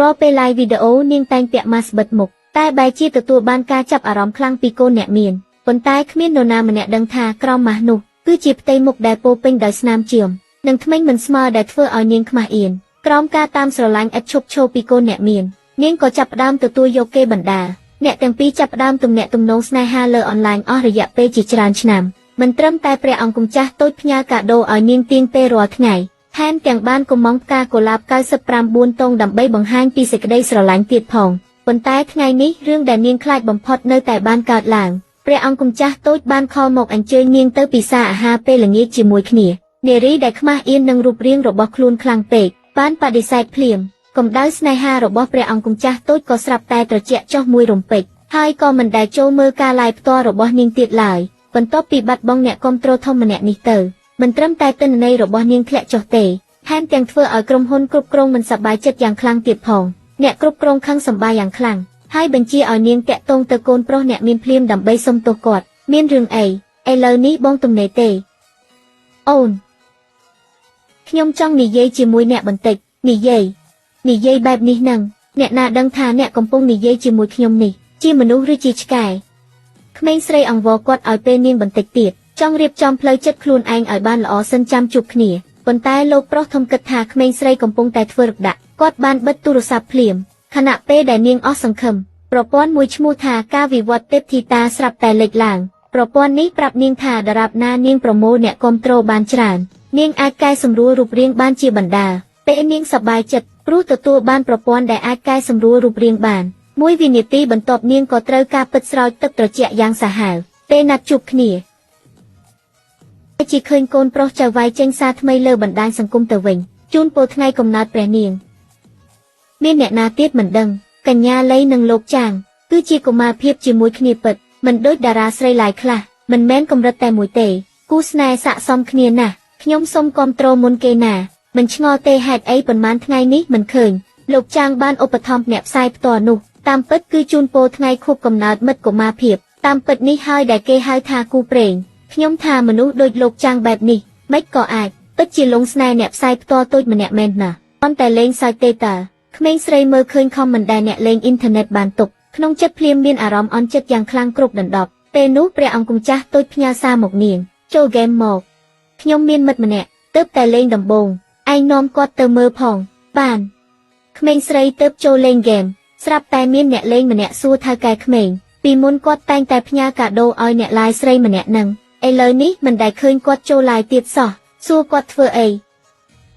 រកពេល live វីដេអូនាងតែងពាក់ mask បិទមុខតែបែរជាទទួលបានការចាប់អារម្មណ៍ខ្លាំងពីកូនអ្នកមានប៉ុន្តែគ្មាននរណាម្នាក់ដឹងថាក្រោមម៉ាស់នោះគឺជាផ្ទៃមុខដែលពោពេញដោយស្នាមជាំនិងធ្មេញមិនស្មើដែលធ្វើឲ្យនាងខ្មាស់អៀនក្រោមការតាមស្រឡាញ់ឥតឈប់ឈរពីកូនអ្នកមាននាងក៏ចាប់ផ្ដើមទទួលយកគេបណ្ដាអ្នកទាំងពីរចាប់ផ្ដើមទំនាក់ទំនងស្នេហាលើអនឡាញអស់រយៈពេលជាច្រើនឆ្នាំមិនត្រឹមតែព្រះអង្គម្ចាស់តូចផ្ញើកាដូឲ្យនាងទៀងពេលរាល់ថ្ងៃថែមទាំងបានកំងផ្កាកុលាប95តងដើម្បីបង្ហាញពីសេចក្តីស្រឡាញ់ទៀតផងប៉ុន្តែថ្ងៃនេះរឿងដែលនាងខ្លាចបំផុតនៅតែបានកើតឡើងព្រះអង្គម្ចាស់តូចបានខលមកអញ្ជើញនាងទៅពិសារអាហារពេលល្ងាចជាមួយគ្នានារីដែលខ្មាស់អៀននឹងរូបរាងរបស់ខ្លួនខ្លាំងពេកបានបដិសេធភ្លាមកម្ដៅស្នេហារបស់ព្រះអង្គម្ចាស់តូចក៏ស្រាប់តែត្រជាក់ចុះមួយរំពេចហើយក៏មិនដែលចូលមើលការឡាយផ្ទាល់របស់នាងទៀតឡើយបន្ទាប់ពីបាត់បង់អ្នកគ្រប់គ្រងធំម្នាក់នេះទៅមិនត្រឹមតែទិន្នន័យរបស់នាងធ្លាក់ចុះទេថែមទាំងធ្វើឲ្យក្រុមហ៊ុនគ្រប់គ្រងមិនសប្បាយចិត្តយ៉ាងខ្លាំងទៀតផងអ្នកគ្រប់គ្រងខឹងសម្បាយ៉ាងខ្លាំងហើយបញ្ជាឲ្យនាងតាក់ទងទៅកូនប្រុសអ្នកមានភ្លាមដើម្បីសុំទោសគាត់មានរឿងអីឥឡូវនេះបងទំនេរទេអូនខ្ញុំចង់និយាយជាមួយអ្នកបន្តិចនិយាយបែបនេះនឹងអ្នកណាដឹងថាអ្នកកំពុងនិយាយជាមួយខ្ញុំនេះជាមនុស្សឬជាឆ្កែក្មេងស្រីអង្វរគាត់ឲ្យពេលនាងបន្តិចទៀតចង់រៀបចំផ្លូវចិត្តខ្លួនឯងឲ្យបានល្អសិនចាំជួបគ្នាប៉ុន្តែលោកប្រុសធំគិតថាក្មេងស្រីកំពុងតែធ្វើរំដាក់គាត់បានបិទទូរស័ព្ទភ្លាមខណៈពេលដែលនាងអស់សង្ឃឹមប្រព័ន្ធមួយឈ្មោះថាការវិវត្តទេពធីតាស្រាប់តែលេចឡើងប្រព័ន្ធនេះប្រាប់នាងថាដរាបណានាងប្រមូលអ្នកគ្រប់គ្រងបានច្រើននាងអាចកែសម្រួលរូបរាងបានជាបណ្ដាពេលនាងសប្បាយចិត្តព្រោះទទួលបានប្រព័ន្ធដែលអាចកែសម្រួលរូបរាងបានមួយវិនាទីបន្ទាប់នាងក៏ត្រូវការពិតស្រោចទឹកត្រជាក់យ៉ាងសាហាវពេលណាត់ជួបគ្នាជាឃើញកូនប្រុសចៅវាយចេញសារថ្មីលើបណ្ដាញសង្គមទៅវិញជូនពរថ្ងៃកំណើតព្រះនាងមានអ្នកណាទៀតមិនដឹងកញ្ញាលីនិងលោកចាងគឺជាកុមារភាពជាមួយគ្នាពិតមិនដូចតារាស្រីឡាយខ្លះមិនមែនកម្រិតតែមួយទេគូស្នេហ៍ស័ក្តិសមគ្នាណាស់ខ្ញុំសូមគាំទ្រមុនគេណាមិនឆ្ងល់ទេហេតុអីប៉ុន្មានថ្ងៃនេះមិនឃើញលោកចាងបានឧបត្ថម្ភអ្នកផ្សាយផ្ទាល់នោះតាមពិតគឺជូនពរថ្ងៃខួបកំណើតមិត្តកុមារភាពតាមពិតនេះហើយដែលគេហៅថាគូព្រេងខ្ញុំថាមនុស្សដូចលោកចាងបែបនេះមិនក៏អាចពិតជាលងស្នេហ៍អ្នកផ្សាយផ្ទាល់តូចម្នាក់មែនណាប៉ុន្តែលេងសើចទេតើក្មេងស្រីមើលឃើញខមមិនដែលអ្នកលេងអ៊ីនធឺណិតបានទុកក្នុងចិត្តភ្លាមមានអារម្មណ៍អន់ចិត្តយ៉ាងខ្លាំងគ្រប់ដណ្ដប់ពេលនោះព្រះអង្គម្ចាស់តូចផ្ញើសារមកនាងចូលហ្គេមមកខ្ញុំមានមិត្តម្នាក់ទើបតែលេងដំបូងឯងនាំគាត់ទៅមើលផងបានក្មេងស្រីទើបចូលលេងហ្គេមស្រាប់តែមានអ្នកលេងម្នាក់សួរថៅកែក្មេងពីមុនគាត់តែងតែផ្ញើកាដូឲ្យអ្នកឡាយស្រីម្នាក់នឹងឥឡូវនេះមិនដែលឃើញគាត់ចូលឡាយទៀតសោះសួរគាត់ធ្វើអី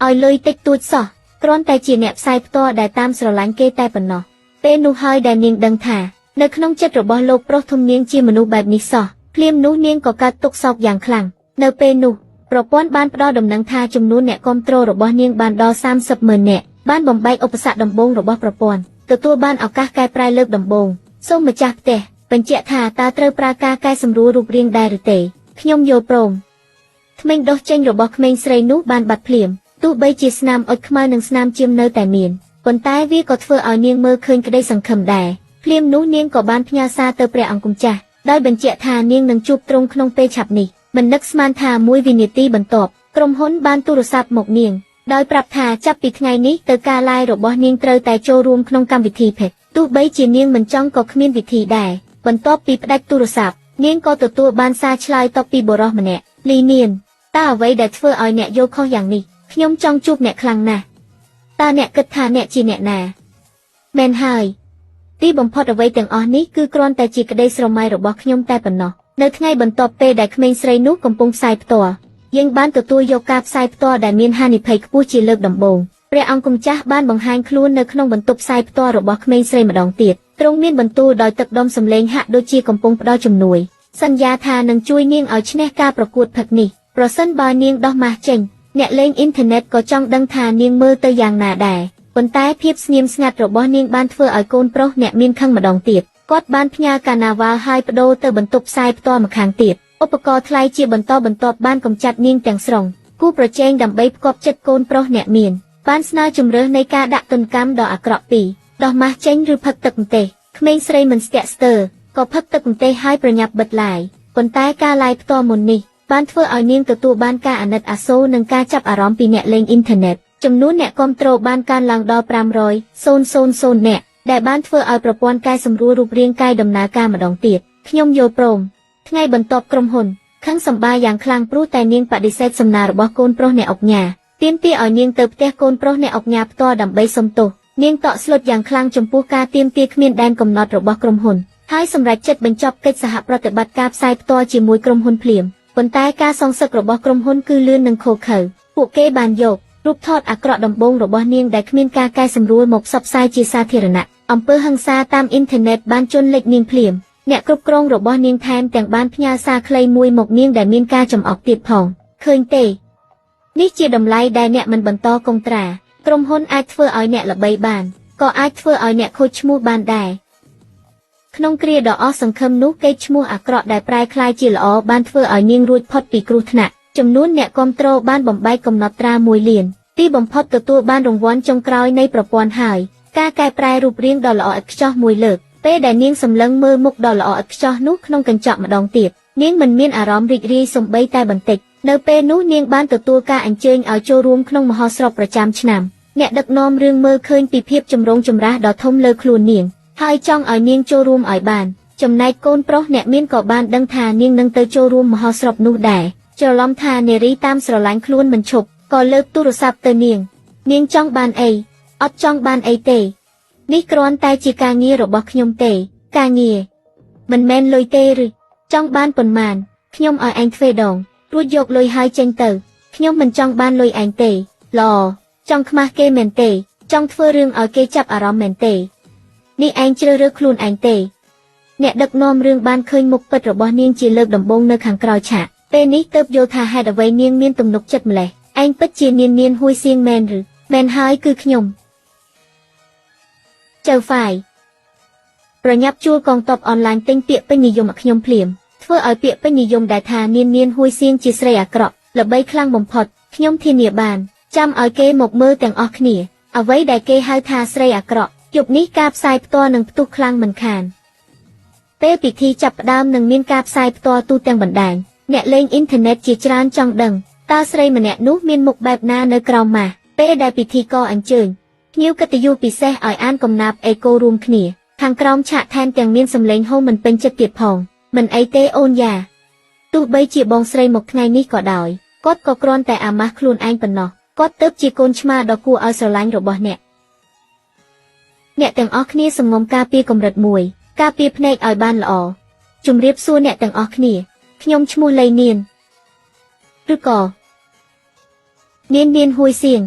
ឲ្យលុយតិចតួចសោះគ្រាន់តែជាអ្នកផ្សាយផ្ទាល់ដែលតាមស្រឡាញ់គេតែប៉ុណ្ណោះពេលនោះហើយដែលនាងដឹងថានៅក្នុងចិត្តរបស់លោកប្រុសធំនាងជាមនុស្សបែបនេះសោះភ្លាមនោះនាងក៏កើតទុក្ខសោកយ៉ាងខ្លាំងនៅពេលនោះប្រព័ន្ធបានផ្ដល់ដំណឹងថាចំនួនអ្នកគ្រប់គ្រងរបស់នាងបានដល់30,000 នាក់បានបំបែកឧបសគ្គដំបូងរបស់ប្រព័ន្ធទទួលបានឱកាសកែប្រែលើកដំបូងសូមម្ចាស់ផ្ទះបញ្ជាក់ថាតើត្រូវប្រើការកែសម្រួលរូបរាងដែរឬទេខ្ញុំយល់ព្រមធ្មេញដុសចេញរបស់ក្មេងស្រីនោះបានបាត់ភ្លាមទោះបីជាស្នាមអុចខ្មៅនិងស្នាមជាមនៅតែមានប៉ុន្តែវាក៏ធ្វើឲ្យនាងមើលឃើញក្តីសង្ឃឹមដែរភ្លាមនោះនាងក៏បានផ្ញើសារទៅព្រះអង្គម្ចាស់ដោយបញ្ជាក់ថានាងនឹងជួបទ្រង់ក្នុងពេលឆាប់នេះមិននឹកស្មានថាមួយវិនាទីបន្ទាប់ក្រុមហ៊ុនបានទូរស័ព្ទមកនាងដោយប្រាប់ថាចាប់ពីថ្ងៃនេះទៅការឡាយរបស់នាងត្រូវតែចូលរួមក្នុងកម្មវិធីភេទទោះបីជានាងមិនចង់ក៏គ្មានវិធីដែរបន្ទាប់ពីផ្ដាច់ទូរស័ព្ទនាងក៏ទទួលបានសារឆ្លើយតបពីបុរសម្នាក់លីនានតើអ្វីដែលធ្វើឲ្យអ្នកយល់ខុសយ៉ាងនេះខ្ញុំចង់ជួបអ្នកខ្លាំងណាស់តើអ្នកគិតថាអ្នកជាអ្នកណាមែនហើយទីបំផុតអ្វីទាំងអស់នេះគឺគ្រាន់តែជាក្តីស្រមៃរបស់ខ្ញុំតែប៉ុណ្ណោះនៅថ្ងៃបន្ទាប់ពេលដែលក្មេងស្រីនោះកំពុងផ្សាយផ្ទាល់យើងបានទទួលយកការផ្សាយផ្ទាល់ដែលមានហានិភ័យខ្ពស់ជាលើកដំបូងព្រះអង្គម្ចាស់បានបង្ហាញខ្លួននៅក្នុងបន្ទប់ផ្សាយផ្ទាល់របស់ក្មេងស្រីម្ដងទៀតទ្រង់មានបន្ទូលដោយទឹកដុំសម្លេងហាក់ដូចជាកំពុងផ្ដល់ជំនួយសន្យាថានឹងជួយនាងឲ្យឈ្នះការប្រកួតផឹកនេះប្រសិនបើនាងដោះម៉ាស់ចេញអ្នកលេងអ៊ីនធឺណិតក៏ចង់ដឹងថានាងមើលទៅយ៉ាងណាដែរប៉ុន្តែភាពស្ងៀមស្ងាត់របស់នាងបានធ្វើឲ្យកូនប្រុសអ្នកមានខឹងម្ដងទៀតគាត់បានផ្ញើកាណាវ៉ាល់ឲ្យបដូរទៅបន្ទប់ផ្សាយផ្ទាល់ម្ខាងទៀតឧបករណ៍ថ្លៃជាបន្តបន្ទាប់បានកម្ចាត់នាងទាំងស្រុងគូប្រជែងដើម្បីផ្គប់ចិត្តកូនប្រុសអ្នកមានបានស្នើជំរើសនៃការដាក់ទណ្ឌកម្មដ៏អាក្រក់ពីរដោះម៉ាស់ចេញឬផឹកទឹកម្ទេសក្មេងស្រីមិនស្ទាក់ស្ទើរក៏ផឹកទឹកម្ទេសឲ្យប្រញាប់បិទឡាយប៉ុន្តែការឡាយផ្ទាល់មុននេះបានធ្វើឲ្យនាងទទួលបានការអាណិតអាសូរនិងការចាប់អារម្មណ៍ពីអ្នកលេងអ៊ីនធឺណិត ចំនួនអ្នកគាំទ្របានកើនឡើងដល់500,000 នាក់ដែលបានធ្វើឲ្យប្រព័ន្ធកែសម្រួលរូបរាងកាយដំណើរការម្ដងទៀតខ្ញុំយល់ព្រមថ្ងៃបន្ទាប់ក្រុមហ៊ុនខឹងសម្បាយ៉ាងខ្លាំងព្រោះតែនាងបដិសេធសំណើរបស់កូនប្រុសអ្នកអុកញ៉ាទាមទារឲ្យនាងទៅផ្ទះកូនប្រុសអ្នកអុកញ៉ាផ្ទាល់ដើម្បីសុំទោសនាងតក់ស្លុតយ៉ាងខ្លាំងចំពោះការទាមទារគ្មានដែនកំណត់របស់ក្រុមហ៊ុនហើយសម្រេចចិត្តបញ្ចប់កិច្ចសហប្រតិបត្តិការផ្សាយផ្ទាល់ជាមួយក្រុមហ៊ុនភ្លាមប៉ុន្តែការសងសឹករបស់ក្រុមហ៊ុនគឺលឿននិងឃោរឃៅពួកគេបានយករូបថតអាក្រក់ដំបូងរបស់នាងដែលគ្មានការកែសម្រួលមកផ្សព្វផ្សាយជាសាធារណៈអំពើហិង្សាតាមអ៊ីនធឺណិតបានជន់លិចនាងភ្លាមអ្នកគ្រប់គ្រងរបស់នាងថែមទាំងបានផ្ញើសារខ្លីមួយមកនាងដែលមានការចំអកទៀតផងឃើញទេនេះជាតម្លៃដែលអ្នកមិនបន្តកុងត្រាក្រុមហ៊ុនអាចធ្វើឲ្យអ្នកល្បីបានក៏អាចធ្វើឲ្យអ្នកខូចឈ្មោះបានដែរក្នុងគ្រាដ៏អស់សង្ឃឹមនោះកេរ្តិ៍ឈ្មោះអាក្រក់ដែលប្រែក្លាយជាល្អបានធ្វើឲ្យនាងរួចផុតពីគ្រោះថ្នាក់ចំនួនអ្នកគាំទ្របានបំបែកកំណត់ត្រា1លានទីបំផុតទទួលបានរង្វាន់ចុងក្រោយនៃប្រព័ន្ធហើយការកែប្រែរូបរាងដ៏ល្អឥតខ្ចោះមួយលើកពេលដែលនាងសម្លឹងមើលមុខដ៏ល្អឥតខ្ចោះនោះក្នុងកញ្ចក់ម្ដងទៀតនាងមិនមានអារម្មណ៍រីករាយសូម្បីតែបន្តិចនៅពេលនោះនាងបានទទួលការអញ្ជើញឲ្យចូលរួមក្នុងមហោស្រពប្រចាំឆ្នាំអ្នកដឹកនាំរឿងមើលឃើញពីភាពចម្រូងចម្រាសដ៏ធំលើខ្លួននាងហើយចង់ឲ្យនាងចូលរួមឲ្យបានចំណែកកូនប្រុសអ្នកមានក៏បានដឹងថានាងនឹងទៅចូលរួមមហោស្រពនោះដែរច្រឡំថានារីតាមស្រឡាញ់ខ្លួនមិនឈប់ក៏លើកទូរស័ព្ទទៅនាងចង់បានអីអត់ចង់បានអីទេនេះគ្រាន់តែជាការងាររបស់ខ្ញុំទេការងារមិនមែនលុយទេឬចង់បានប៉ុន្មានខ្ញុំឲ្យឯងទ្វេដងរួចយកលុយហើយចេញទៅខ្ញុំមិនចង់បានលុយឯងទេល្អចង់ខ្មាស់គេមែនទេចង់ធ្វើរឿងឲ្យគេចាប់អារម្មណ៍មែនទេនេះឯងជ្រើសរើសខ្លួនឯងទេអ្នកដឹកនាំរឿងបានឃើញមុខពិតរបស់នាងជាលើកដំបូងនៅខាងក្រោយឆាកពេលនេះទើបយល់ថាហេតុអ្វីនាងមានទំនុកចិត្តម្លេះឯងពិតជានាងហួយសៀងមែនឬមែនហើយគឺខ្ញុំចៅហ្វាយប្រញាប់ជួលកងទ័ពអនឡាញទិញពាក្យពេញនិយមឲ្យខ្ញុំភ្លាមធ្វើឲ្យពាក្យពេញនិយមដែលថានាងហួយសៀងជាស្រីអាក្រក់ល្បីខ្លាំងបំផុតខ្ញុំធានាបានចាំឲ្យគេមកមើលទាំងអស់គ្នាអ្វីដែលគេហៅថាស្រីអាក្រក់យប់នេះការផ្សាយផ្ទាល់នឹងផ្ទុះខ្លាំងមិនខានពេលពិធីចាប់ផ្ដើមនឹងមានការផ្សាយផ្ទាល់ទូទាំងបណ្ដាញអ្នកលេងអ៊ីនធឺណិតជាច្រើនចង់ដឹងតើស្រីម្នាក់នោះមានមុខបែបណានៅក្រោមម៉ាស់ពេលដែលពិធីករអញ្ជើញភ្ញៀវកិត្តិយសពិសេសឲ្យអានកំណាព្យអេកូរួមគ្នាខាងក្រោមឆាកថែមទាំងមានសម្លេងហូមមិនពេញចិត្តទៀតផងមិនអីទេអូនយ៉ាទោះបីជាបងស្រីមកថ្ងៃនេះក៏ដោយគាត់ក៏គ្រាន់តែអាម៉ាស់ខ្លួនឯងប៉ុណ្ណោះគាត់ទៅជាកូនឆ្មាដ៏គួរឲ្យស្រឡាញ់របស់អ្នកទាំងអស់គ្នាសំងំការពារកម្រិត1ការពារភ្នែកឲ្យបានល្អជម្រាបសួរអ្នកទាំងអស់គ្នាខ្ញុំឈ្មោះលៃនានឬក៏នានហួយសៀង